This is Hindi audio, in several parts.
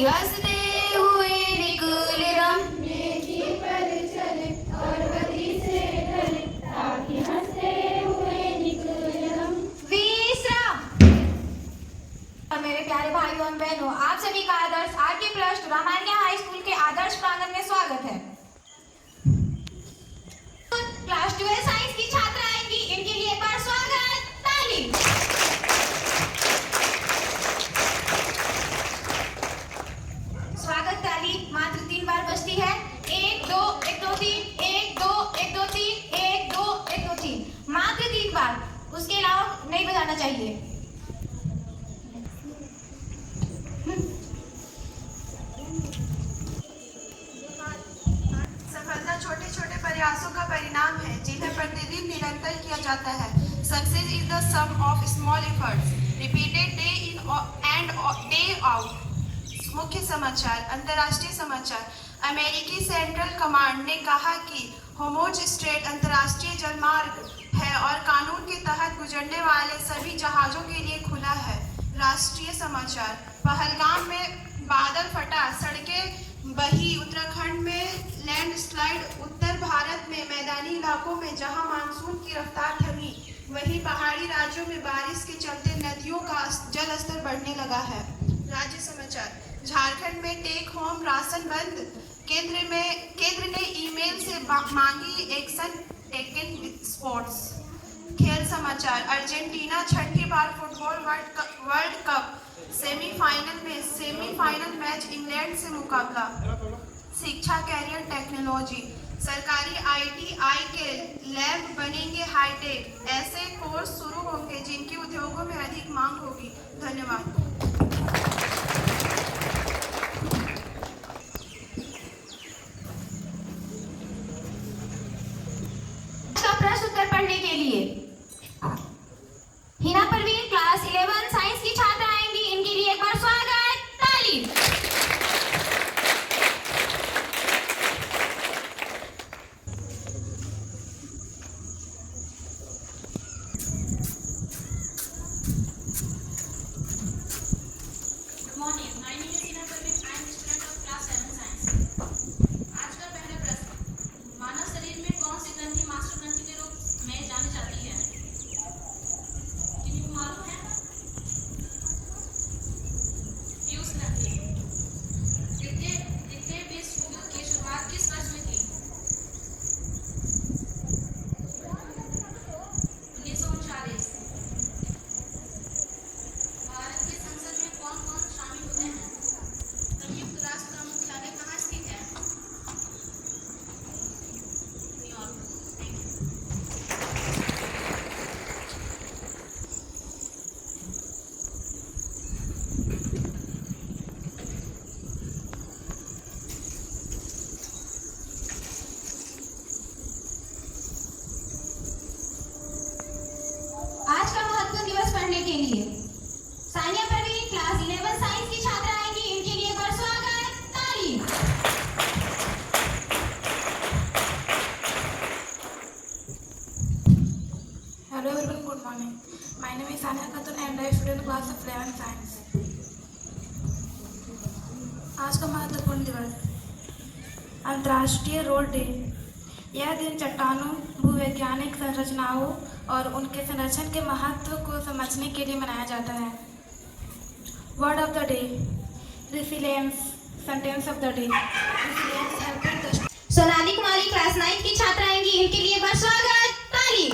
हंसते हुए निकुलरम नेकी पर चले और गति से ढले ताकि हंसते हुए निकुलरम। विश्राम। मेरे प्यारे भाइयों एवं बहनों, आप सभी का Adarsh RK trust Ramayan high school के आदर्श प्रांगण में स्वागत है। क्लास 12 साइंस की छात्रा आएंगी, इनके लिए एक बार स्वागत, ताली। स्वागत ताली मात्र 3 बार बजती है। 1 2 1 2 3, 1 2 1 2 3, 1 2 1 2 3, मात्र 3 बार, उसके अलावा नहीं बजाना चाहिए। सफलता छोटे छोटे प्रयासों का परिणाम है जिन्हें प्रतिदिन निरंतर किया जाता है। Success is the sum of small efforts repeated day in and day out. मुख्य समाचार। अंतर्राष्ट्रीय समाचार। अमेरिकी सेंट्रल कमांड ने कहा कि होर्मुज स्ट्रेट अंतर्राष्ट्रीय जलमार्ग है और कानून के तहत गुजरने वाले सभी जहाजों के लिए खुला है। राष्ट्रीय समाचार। पहलगाम में बादल फटा, सड़कें बही, उत्तराखंड में लैंडस्लाइड, उत्तर भारत में मैदानी इलाकों में जहां मानसून की रफ्तार थमी, वहीं पहाड़ी राज्यों में बारिश के चलते नदियों का जल स्तर बढ़ने लगा है। राज्य समाचार। झारखंड में टेक होम राशन बंद, केंद्र ने ईमेल से मांगी एक्शन टेकन स्पोर्ट्स। खेल समाचार। अर्जेंटीना छठी बार football world cup semifinal match England से मुकाबला। शिक्षा कैरियर टेक्नोलॉजी। सरकारी ITI के लैब बनेंगे हाईटेक। ऐसे कोर्स शुरू होंगे जिनकी उद्योगों में अधिक मांग होगी। धन्यवाद। प्रश्न उत्तर पढ़ने के लिए हिना परवीन क्लास 11 साइंस की छात्रा आएंगी, इनके लिए एक बार स्वागत, ताली। Good morning. My name is Hina Parveen. I am a student of class 7 science. आज का पहला प्रश्न। मानव शरीर में कौन सी ग्रंथि मास्टर ग्रंथि के रूप में जानी जाती है? किन्हीं को मालूम है? पीयूष ग्रंथि। द्वितीय विश्व युद्ध की शुरुआत किस वर्ष में थी? 1939। भारत की संसद में कौन कौन शामिल होते हैं? संयुक्त राष्ट्र का मुख्यालय कहाँ स्थित है? न्यूयॉर्क। Thank you. आज का महत्वपूर्ण दिवस पढ़ने के लिए सानिया परवीन क्लास 11 साइंस की छात्रा आएंगी, इनके लिए एक बार स्वागत, ताली। Hello everyone, good morning. My name is Sania Khatun and I am student class of 11 science. आज का महत्वपूर्ण दिवस अंतर्राष्ट्रीय रोड डे। यह दिन चट्टानों, भूवैज्ञानिक संरचनाओं और उनके संरक्षण के महत्व को समझने के लिए मनाया जाता है। Word of the day, resilience. Sentence of the day, resilience helping the. Sonali Kumari class 9 की छात्रा आएंगी, इनके लिए एक बार स्वागत, ताली।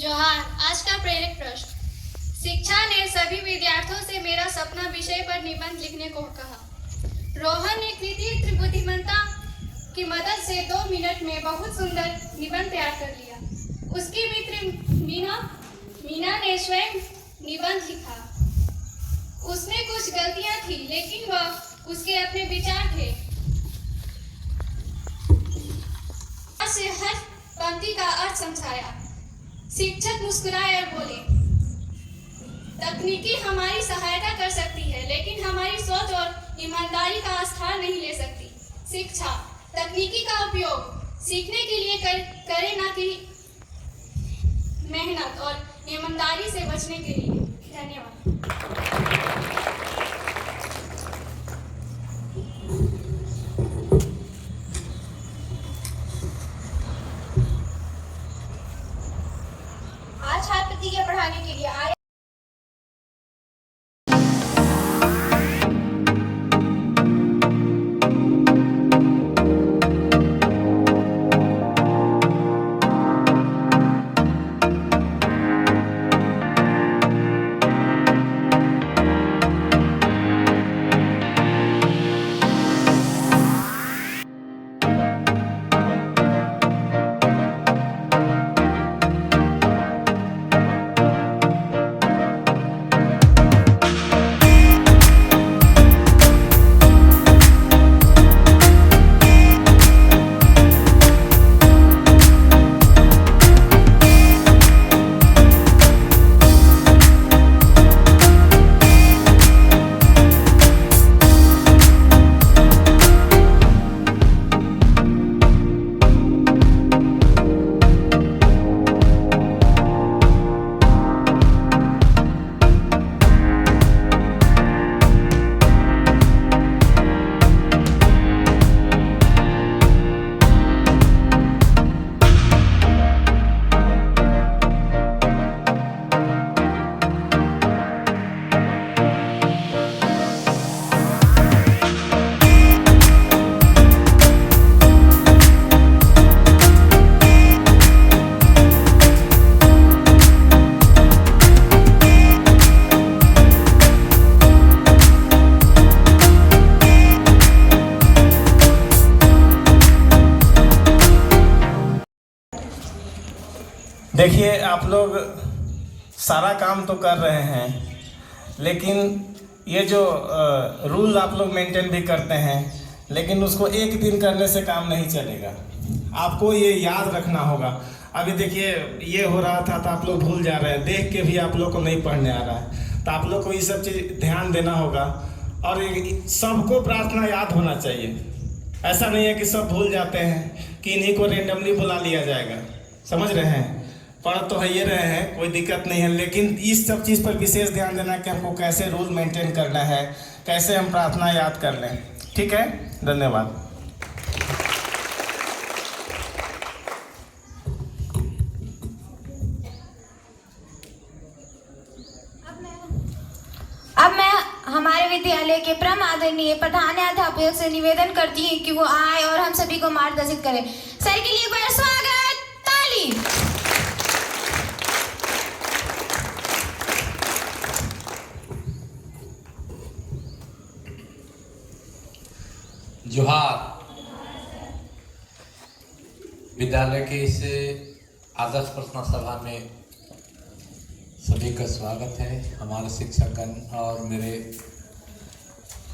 जोहार। आज का प्रेरक प्रश्न। शिक्षा ने सभी विद्यार्थियों से मेरा सपना विषय पर निबंध लिखने को कहा। रोहन ने कृत्रिम बुद्धिमत्ता की मदद से 2 मिनट में बहुत सुंदर निबंध तैयार कर लिया। उसकी मित्र मीना ने स्वयं निबंध लिखा। उसमें कुछ गलतियां थी, लेकिन वह उसके अपने विचार थे। से हर पंक्ति का अर्थ समझाया। शिक्षक मुस्कुराए और बोले, तकनीकी हमारी सहायता कर सकती है, लेकिन हमारी सोच और ईमानदारी का स्थान नहीं ले सकती। शिक्षा तकनीकी का उपयोग सीखने के लिए करे, ना कि मेहनत और ईमानदारी से बचने के लिए। धन्यवाद। आज छात्र प्रतिज्ञा पढ़ाने के लिए आए देखिए, आप लोग सारा काम तो कर रहे हैं, लेकिन ये जो रूल आप लोग मेंटेन भी करते हैं, लेकिन उसको एक दिन करने से काम नहीं चलेगा। आपको ये याद रखना होगा। अभी देखिए, ये हो रहा था तो आप लोग भूल जा रहे हैं, देख के भी आप लोग को नहीं पढ़ने आ रहा है। तो आप लोग को ये सब चीज़ ध्यान देना होगा और सबको प्रार्थना याद होना चाहिए। ऐसा नहीं है कि सब भूल जाते हैं कि इन्हीं को रेंडमली बुला लिया जाएगा। समझ रहे हैं? पढ़ तो है ये रहे हैं, कोई दिक्कत नहीं है, लेकिन इस सब चीज़ पर विशेष ध्यान देना कि हमको कैसे रूल मेंटेन करना है, कैसे हम प्रार्थना याद कर लें। ठीक है, धन्यवाद। अब मैं हमारे विद्यालय के परम आदरणीय प्रधानाध्यापक से निवेदन करती हूँ कि वो आए और हम सभी को मार्गदर्शित करें। सर के लिए एक बार स्वागत, ताली। जोहार। विद्यालय के इस आदर्श प्रार्थना सभा में सभी का स्वागत है। हमारे शिक्षकगण और मेरे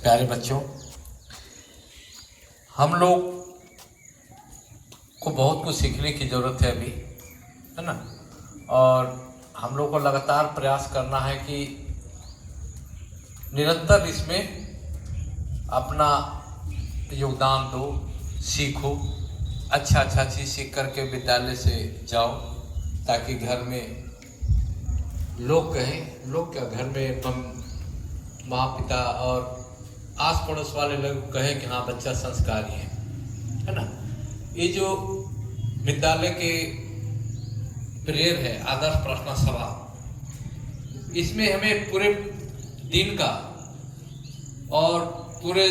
प्यारे बच्चों, हम लोग को बहुत कुछ सीखने की ज़रूरत है अभी, है ना। और हम लोग को लगातार प्रयास करना है कि निरंतर इसमें अपना योगदान दो, सीखो, अच्छा चीज़ सीख करके विद्यालय से जाओ, ताकि घर में लोग कहें, लोग क्या, घर में माँ पिता और आस पड़ोस वाले लोग कहें कि हाँ बच्चा संस्कारी है ना। ये जो विद्यालय के प्रेयर है आदर्श प्रार्थना सभा, इसमें हमें पूरे दिन का और पूरे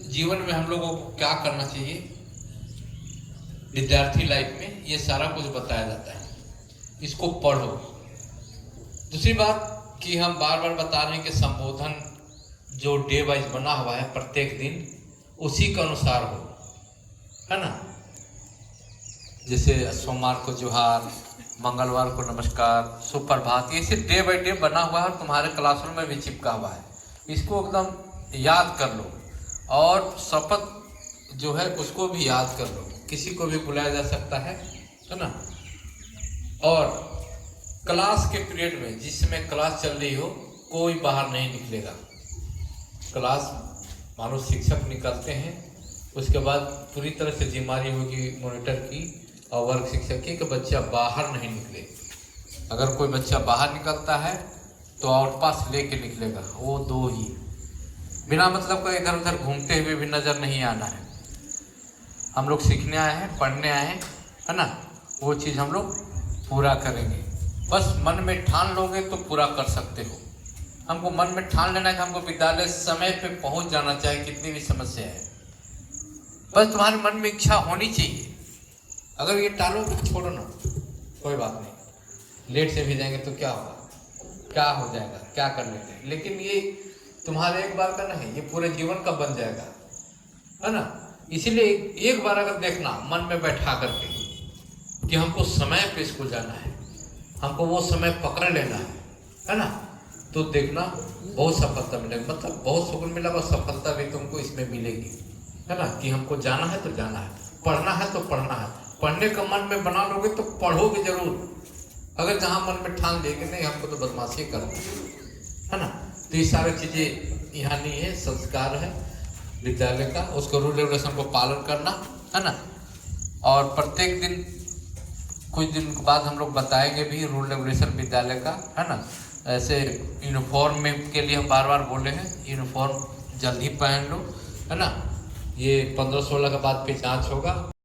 जीवन में हम लोगों को क्या करना चाहिए, विद्यार्थी लाइफ में ये सारा कुछ बताया जाता है। इसको पढ़ो। दूसरी बात कि हम बार बार बता रहे हैं कि संबोधन जो डे वाइज बना हुआ है प्रत्येक दिन उसी के अनुसार हो, है ना। जैसे सोमवार को जोहार, मंगलवार को नमस्कार, सुप्रभात, ये सिर्फ डे बाई डे बना हुआ है और तुम्हारे क्लासरूम में भी चिपका हुआ है। इसको एकदम याद कर लो और शपथ जो है उसको भी याद कर लो। किसी को भी बुलाया जा सकता है, है ना। और क्लास के पीरियड में जिस समय क्लास चल रही हो कोई बाहर नहीं निकलेगा। क्लास मानो शिक्षक निकलते हैं, उसके बाद पूरी तरह से जिम्मेदारी होगी मॉनिटर की और वर्ग शिक्षक की कि बच्चा बाहर नहीं निकले। अगर कोई बच्चा बाहर निकलता है तो आउट पास लेके निकलेगा, वो 2 ही, बिना मतलब का इधर उधर घूमते हुए भी नज़र नहीं आना है। हम लोग सीखने आए हैं, पढ़ने आए हैं, है ना, वो चीज़ हम लोग पूरा करेंगे। बस मन में ठान लोगे तो पूरा कर सकते हो। हमको मन में ठान लेना है कि हमको विद्यालय समय पे पहुंच जाना चाहिए, कितनी भी समस्या है, बस तुम्हारे मन में इच्छा होनी चाहिए। अगर ये टालो तो छोड़ो ना, कोई बात नहीं, लेट से भी जाएंगे तो क्या होगा, क्या हो जाएगा, क्या कर लेंगे, लेकिन ये तुम्हारे एक बार का नहीं, ये पूरे जीवन का बन जाएगा, है ना। इसीलिए एक बार अगर देखना मन में बैठा करके कि हमको समय पे स्कूल जाना है, हमको वो समय पकड़ लेना है ना, तो देखना बहुत सफलता मिलेगी, मतलब बहुत सुकून मिलेगा। सफलता भी तुमको इसमें मिलेगी, है ना, कि हमको जाना है तो जाना है, पढ़ना है तो पढ़ना है। पढ़ने का मन में बना लोगे तो पढ़ोगे जरूर। अगर जहाँ मन में ठान लेके नहीं हमको तो बदमाशी करना है ना, तो ये सारी चीज़ें यहाँ नहीं है, संस्कार है विद्यालय का, उसको रूल रेगुलेशन को पालन करना है ना। और प्रत्येक दिन कुछ दिन के बाद हम लोग बताएंगे भी रूल रेगुलेशन विद्यालय का, है ना। ऐसे यूनिफॉर्म में के लिए हम बार बार बोले हैं, यूनिफॉर्म जल्दी पहन लो, है ना। ये 15-16 के बाद पे जांच होगा।